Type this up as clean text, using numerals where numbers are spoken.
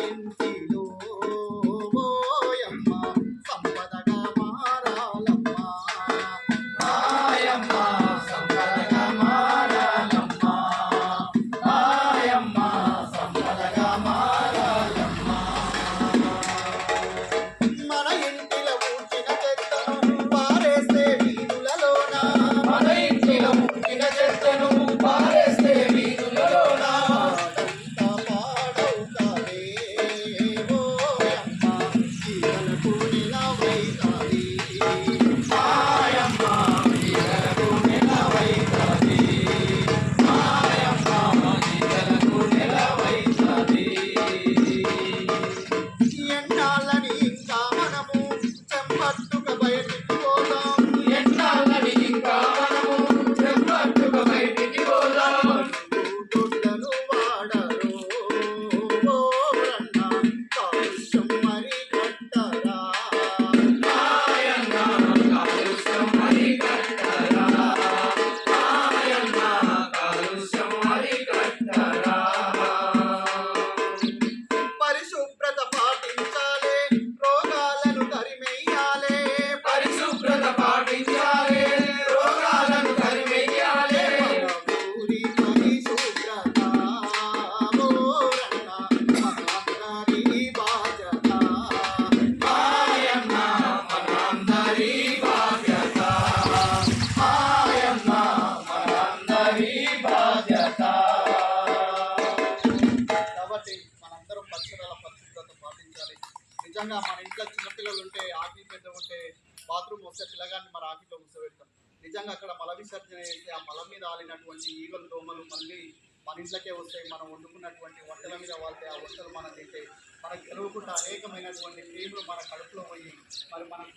ఇంటిలో ఓయమ్మ సంపదగా మారాలమ్మ రాయమ్మ సంపదగా మారాలమ్మ రాయమ్మ సంపదగా మారాలమ్మ మన ఇంటిలో పూచిన చెత్తను పారేస్తే వీధులలోన మన ఇంటిలో పూచిన చెత్తను పారేస్తే వీధులలోన పాడంతా పాడవుతాదే ఓయమ్మ జీవనకు నిలవైతాది మాయమ్మ జీవనకు నిలవైతాది మాయమ్మ జీవనకు నిలవైతాది ఎన్నాళ్ళని ఇంకా మనము చెంపట్టుగా బయటికి పోదాం ఎన్నాళ్ళని ఇంకా మనము చెంపట్టుగా బయటికి పోదాం దొడ్లను వాడరు ఓరన్న కాలుష్యం మరి కట్టరా మాయన్న కాలుష్యం మరి కట్టరా మాయన్న కాలుష్యం మరి కట్టరా పరిశుభ్రత పాటించాలే రోగాలను తరిమెయ్యాలే పరిశుభ్రత పాటించాలే రోగాలను తరిమెయ్యాలే ఊరి పరిశుభ్రత ఓరన్న మనందరి బాధ్యత మాయన్న మనందరి బాధ్యత మాయన్న మనందరి బాధ్యత కాబట్టి మనందరం పరిసరాల పరిశుభ్రత పాటించాలి నిజంగా మన ఇంట్లో చిన్నపిల్లలు ఉంటే ఆకలి పెద్ద ఉంటే బాత్రూమ్ వస్తే పిల్లగాన్ని మన ఆకిలో కూర్చోబెడతాం నిజంగా అక్కడ మల విసర్జన చేసి ఆ మలం మీద ఆలినటువంటి ఈగలు దోమలు మళ్ళీ మన ఇంట్లోకే వస్తాయి మనం వండుకున్నటువంటి వంటల మీద వాళ్తే ఆ వంటలు మనం తింటే మనకు తెలియకుండా అనేకమైనటువంటి క్రీములు మన కడుపులో పోయి మరి మనకు